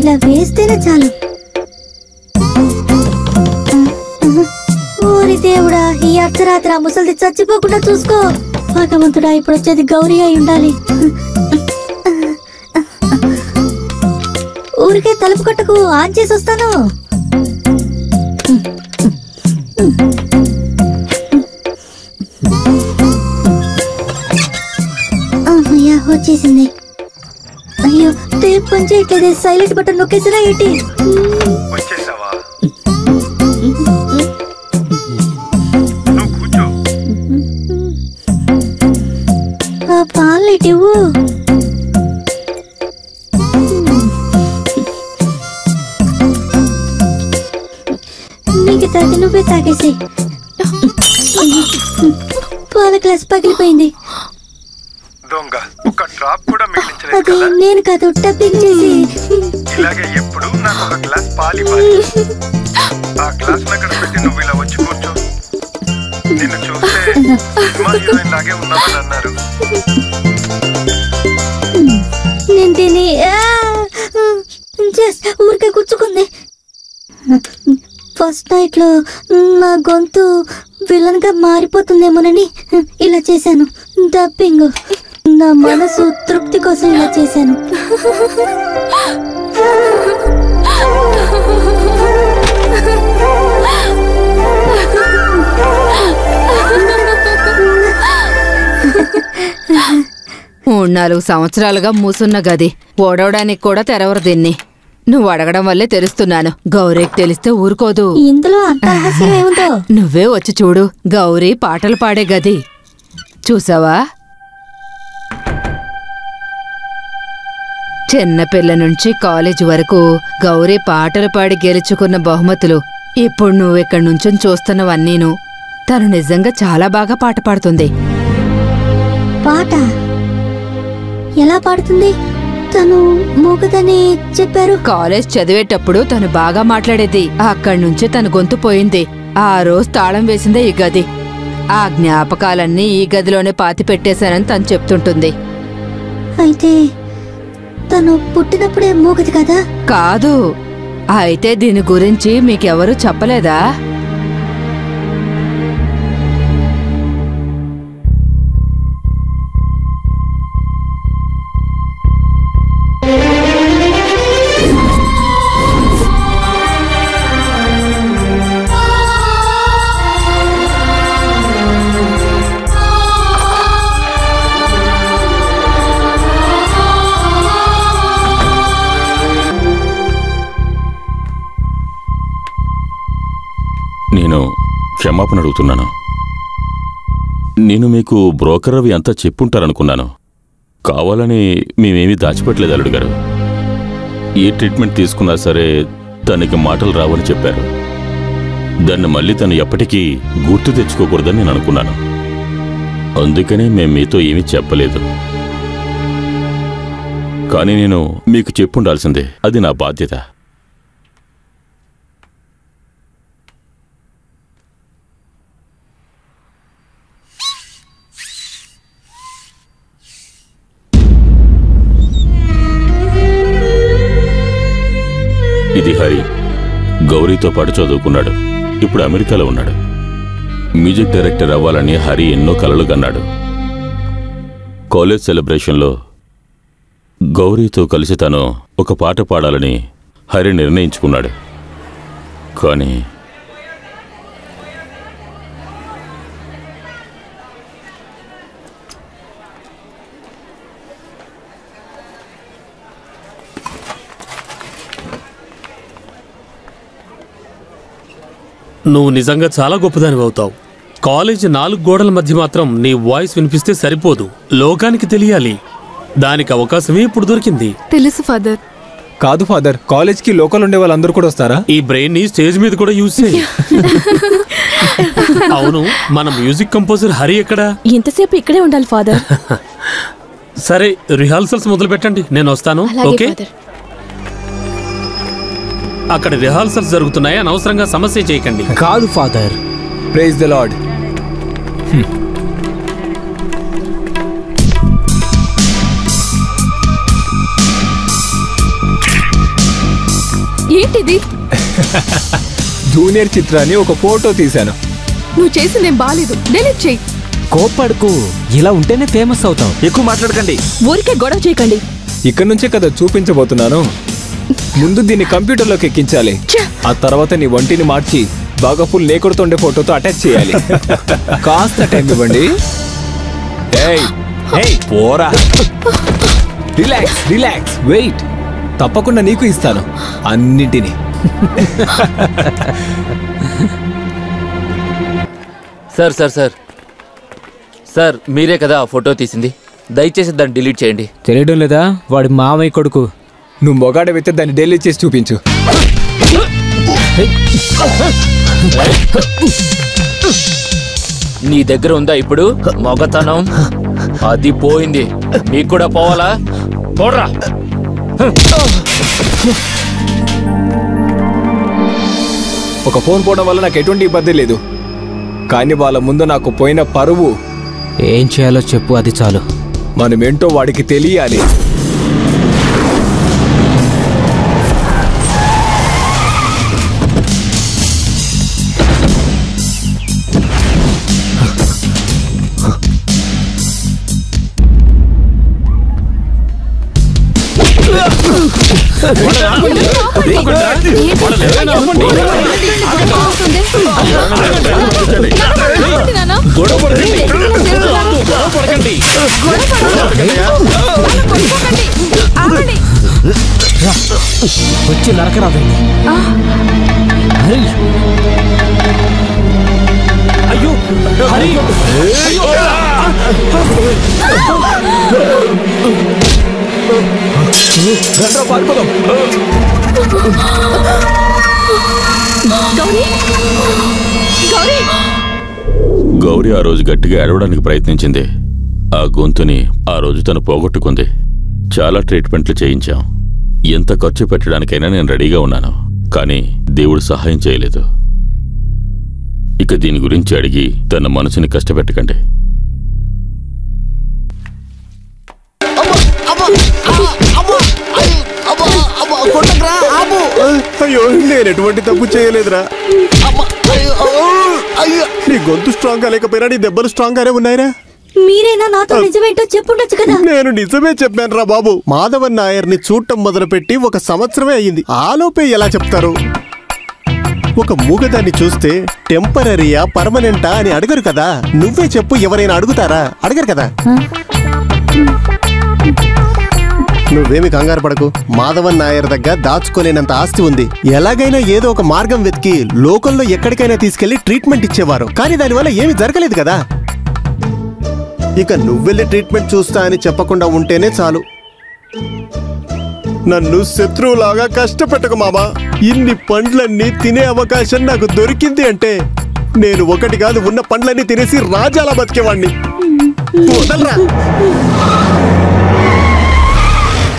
ఇలా వేస్తేనే చాలు. ఓరి దేవుడా, ఈ అర్ధరాత్రి ఆ ముసలిది చచ్చిపోకుండా చూసుకో. భగవంతుడా, ఇప్పుడు వచ్చేది గౌరీ అయి ఉండాలి. ఊరికే తలుపు కొట్టకు, ఆన్ చేసి వస్తాను. అమ్మయ్యా, వచ్చేసింది. అయ్యో, టేప్ పని చేయట్లేదే. సైలెంట్ బటన్ నొక్కేసినా ఏంటి? పాలెట్ ఇవ్వు. మిగతాది నువ్వే తాగేసి. పాల గ్లాస్ పగిలిపోయింది. దొంగ, ఒక డ్రాప్ కూడా మిగిలించలేదు అది కదా? నేను కాదు, టబ్బింగ్ చేసి. ఇలాగే ఎప్పుడు నాకు ఒక గ్లాస్ పాలు ఇవ్వాలి. ఆ గ్లాస్ అక్కడ పెట్టి నువ్వు ఇలా వచ్చి కూర్చో. నిన్ను చూస్తే సినిమా హీరోయిన్ లాగే ఉన్నావని అన్నారు. నేను తిని జస్ట్ ఊరికే గుచ్చుకుంది. ఫస్ట్ నైట్ లో నా గొంతు విలన్ గా మారిపోతుందేమోనని ఇలా చేశాను. డబ్బింగ్. నా మనసు తృప్తి కోసం ఇలా చేశాను. మూడు 4 సంవత్సరాలుగా మూసున్న గది ఓడవడానికి కూడా తెరవరు. దీన్ని నువ్వు అడగడం వల్లే తెలుస్తున్నాను. గౌరీకి తెలిస్తే ఊరుకోదు. ఇందులో అంత రహస్యం ఏముందో నువ్వే వచ్చి చూడు. గౌరీ పాటలు పాడే గది చూసావా? చిన్నపిల్ల నుంచి కాలేజ్ వరకు గౌరీ పాటలు పాడి గెలుచుకున్న బహుమతులు ఇప్పుడు నువ్వెక్కడి నుంచొని చూస్తున్నవన్నీను. తను నిజంగా చాలా బాగా పాట పాడుతుంది. పాట ఎలా పాడుతుంది? తను మూగదని చెప్పారు. కాలేజ్ చదివేటప్పుడు తను బాగా మాట్లాడేది. అక్కడి నుంచి తన గొంతు పోయింది. ఆ రోజు తాళం వేసిందే ఈ గది. ఆ జ్ఞాపకాలన్నీ ఈ గదిలోనే పాతి పెట్టేశానని తను చెప్తుంటుంది. అయితే తను పుట్టినప్పుడే మూగది కదా? కాదు. అయితే దీని గురించి మీకెవరూ చెప్పలేదా? నేను క్షమాపణ అడుగుతున్నాను. నేను మీకు బ్రోకర్ రవి అంతా చెప్పుంటారనుకున్నాను. కావాలని మేమేమీ దాచిపెట్టలేదు అల్లుడు గారు. ఏ ట్రీట్మెంట్ తీసుకున్నా సరే తనకి మాటలు రావని చెప్పారు. దాన్ని మళ్ళీ తను ఎప్పటికీ గుర్తు తెచ్చుకోకూడదని నేను అనుకున్నాను. అందుకనే మేము మీతో ఏమీ చెప్పలేదు. కానీ నేను మీకు చెప్పుండాల్సిందే. అది నా బాధ్యత. ఇది హరి. గౌరీతో పాటు చదువుకున్నాడు. ఇప్పుడు అమెరికాలో ఉన్నాడు. మ్యూజిక్ డైరెక్టర్ అవ్వాలని హరి ఎన్నో కలలు కన్నాడు. కాలేజ్ సెలబ్రేషన్లో గౌరీతో కలిసి తను ఒక పాట పాడాలని హరి నిర్ణయించుకున్నాడు. కానీ నువ్వు నిజంగా చాలా గొప్పదానివి అవుతావు. కాలేజ్ 4 గోడల మధ్య మాత్రం నీ వాయిస్ వినిపిస్తే సరిపోదు, లోకానికి తెలియాలి. దానికి అవకాశమే ఇప్పుడు దొరికింది. తెలుసు ఫాదర్. కాదు ఫాదర్, కాలేజ్ కి లోకల్ ఉండే వాళ్ళందరూ కూడా వస్తారా? ఈ బ్రెయిన్ ని స్టేజ్ మీద కూడా యూజ్ చేయి. అవును, మన మ్యూజిక్ కంపోజర్ హరి ఎక్కడా? ఎంతసేపు ఇక్కడే ఉండాలి ఫాదర్. సరే, రిహార్సల్స్ మొదలు పెట్టండి, నేను వస్తాను. ఓకే, అక్కడ రిహార్సల్స్ జరుగుతున్నాయి, అనవసరంగా సమస్య చేయకండి. కాదు ఫాదర్. Praise the Lord. ఏంటిది? జూనియర్ చిత్రాన్ని ఒక ఫోటో తీశాను. నువ్వు చేసిందేం బాలేదు, డిలీట్ చెయ్యి. కోప్పడుకు, ఇలా ఉంటేనే ఫేమస్ అవుతాం. ఎక్కువ మాట్లాడకండి. ఊరికే గొడవ చేయకండి. ఇక్కడ నుంచే కదా చూపించబోతున్నాను. ముందు దీన్ని కంప్యూటర్లోకి ఎక్కించాలి. ఆ తర్వాత నీ వంటిని మార్చి బాగా ఫుల్ నేకుడుతుండే ఫోటోతో అటాచ్ చేయాలి. కాస్త టైం ఇవ్వండి. పోరా, రిలాక్స్ రిలాక్స్, వెయిట్. తప్పకుండా నీకు ఇస్తాను అన్నింటినీ. సార్ సార్ సార్ సార్, మీరే కదా ఆ ఫోటో తీసింది, దయచేసి దాన్ని డిలీట్ చేయండి. తెలియడం లేదా? వాడి మామయ్య కొడుకు. నువ్వు మొగాడవైతే దాన్ని డిలీట్ చేసి చూపించు. నీ దగ్గర ఉందా ఇప్పుడు మొగతనం? అది పోయింది, నీకు కూడా పోవాలా? పోరా. ఒక ఫోన్ పోవడం వల్ల నాకు ఎటువంటి ఇబ్బంది లేదు, కానీ వాళ్ళ ముందు నాకు పోయిన పరువు. ఏం చేయాలో చెప్పు, అది చాలు. మనమేంటో వాడికి తెలియాలి. వచ్చి నరకరాదండి. అయ్యో హరి, గౌరీ ఆ రోజు గట్టిగా ఏడవడానికి ప్రయత్నించింది. ఆ గొంతుని ఆ రోజు తను పోగొట్టుకుంది. చాలా ట్రీట్మెంట్లు చేయించాం. ఎంత ఖర్చు పెట్టడానికైనా నేను రెడీగా ఉన్నాను, కానీ దేవుడు సహాయం చేయలేదు. ఇక దీని గురించి అడిగి తన మనసుని కష్టపెట్టకండి. అయ్యో, నేను ఎటువంటి తప్పు చేయలేదురా. నీ గొంతు స్ట్రాంగ్ గా లేకపోయినా నీ దెబ్బలు స్ట్రాంగ్ గానే ఉన్నాయిరా. మీరేనా నాతో నిజమేంటో చెప్పుండొచ్చు కదా. నేను నిజమే చెప్పాను రా బాబు. మాధవన్ నాయర్ని చూడటం మొదలుపెట్టి 1 సంవత్సరమే అయ్యింది. ఆలోపే ఎలా చెప్తారు? ఒక మూగదాన్ని చూస్తే టెంపరరీయా పర్మనెంటా అని అడగరు కదా. నువ్వే చెప్పు, ఎవరైనా అడుగుతారా? అడగరు కదా. నువ్వేమి కంగారు పడకు. మాధవన్ నాయర్ దగ్గర దాచుకోలేనంత ఆస్తి ఉంది. ఎలాగైనా ఏదో ఒక మార్గం వెతికి లోకల్లో ఎక్కడికైనా తీసుకెళ్లి ట్రీట్మెంట్ ఇచ్చేవారు. కానీ దానివల్ల ఏమీ జరగలేదు కదా. ఇక నువ్వెళ్ళి ట్రీట్మెంట్ చూస్తా అని చెప్పకుండా ఉంటేనే చాలు. నన్ను శత్రువులాగా కష్టపెట్టకు మామా. ఇన్ని పండ్లన్నీ తినే అవకాశం నాకు దొరికింది అంటే నేను ఒకటి కాదు, ఉన్న పండ్లన్నీ తినేసి రాజాలా బతికేవాణ్ణి. వదలరా.